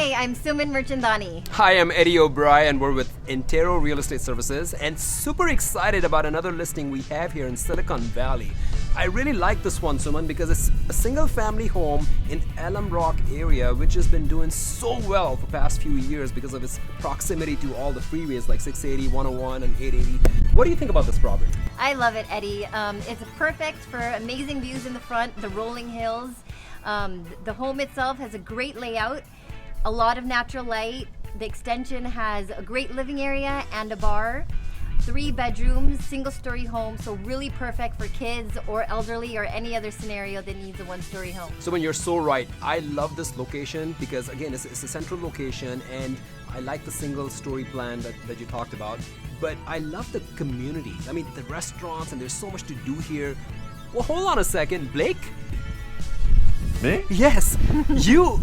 Hi, I'm Suman Mirchandani. Hi, I'm Eddie Oberoi and we're with Intero Real Estate Services and super excited about another listing we have here in Silicon Valley. I really like this one, Suman, because it's a single family home in Alum Rock area which has been doing so well for the past few years because of its proximity to all the freeways like 680, 101 and 880. What do you think about this property? I love it, Eddie. It's perfect for amazing views in the front, the rolling hills. The home itself has a great layout, a lot of natural light. The extension has a great living area and a bar. 3 bedrooms, single-story home, so really perfect for kids or elderly or any other scenario that needs a one-story home. So when you're so right, I love this location because again, it's a central location and I like the single-story plan that you talked about. But I love the community. I mean, the restaurants and there's so much to do here. Well, hold on a second, Blake. Me? Yes, you.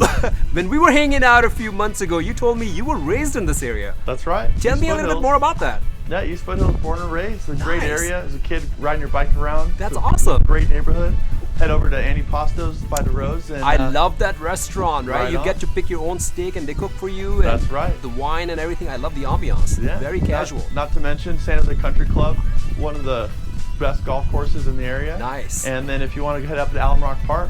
When we were hanging out a few months ago, you told me you were raised in this area. That's right. Tell me a little bit more about that. Yeah, East Foothills, born and raised. It's a great Nice. area. As a kid, riding your bike around. That's It's a awesome. Great neighborhood. Head over to Annie Pasto's by the Rose. And, I love that restaurant, right? right You on. get to pick your own steak and they cook for you. And That's right. The wine and everything. I love the ambiance. Yeah. Very casual. Not to mention Santa Fe Country Club, one of the best golf courses in the area. Nice. And then if you want to head up to Alum Rock Park,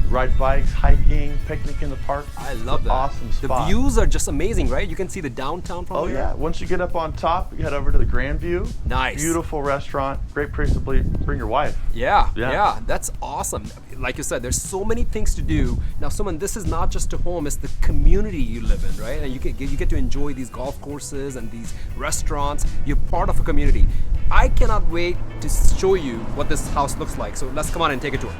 ride bikes, hiking, picnic in the park. I It's love an that. Awesome spot. The views are just amazing, right? You can see the downtown from Oh here. yeah. Once you get up on top, you head over to the Grand View. Nice. Beautiful restaurant. Great place to bring your wife. Yeah, Yeah. that's awesome. Like you said, there's so many things to do. Now, Suman, this is not just a home; it's the community you live in, right? And you get to enjoy these golf courses and these restaurants. You're part of a community. I cannot wait to show you what this house looks like. So let's come on and take a tour.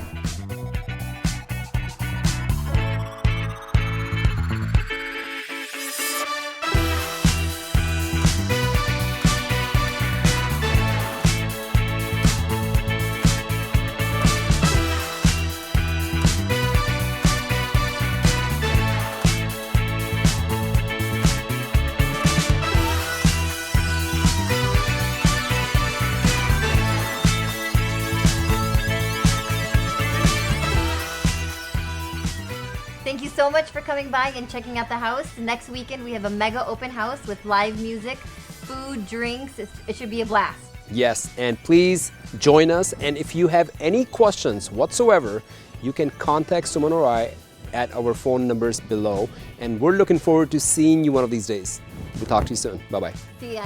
Thank you so much for coming by and checking out the house. Next weekend we have a mega open house with live music, food, drinks. It should be a blast. Yes, and please join us. And if you have any questions whatsoever, you can contact Suman or I at our phone numbers below. And we're looking forward to seeing you one of these days. We'll talk to you soon. Bye-bye. See ya.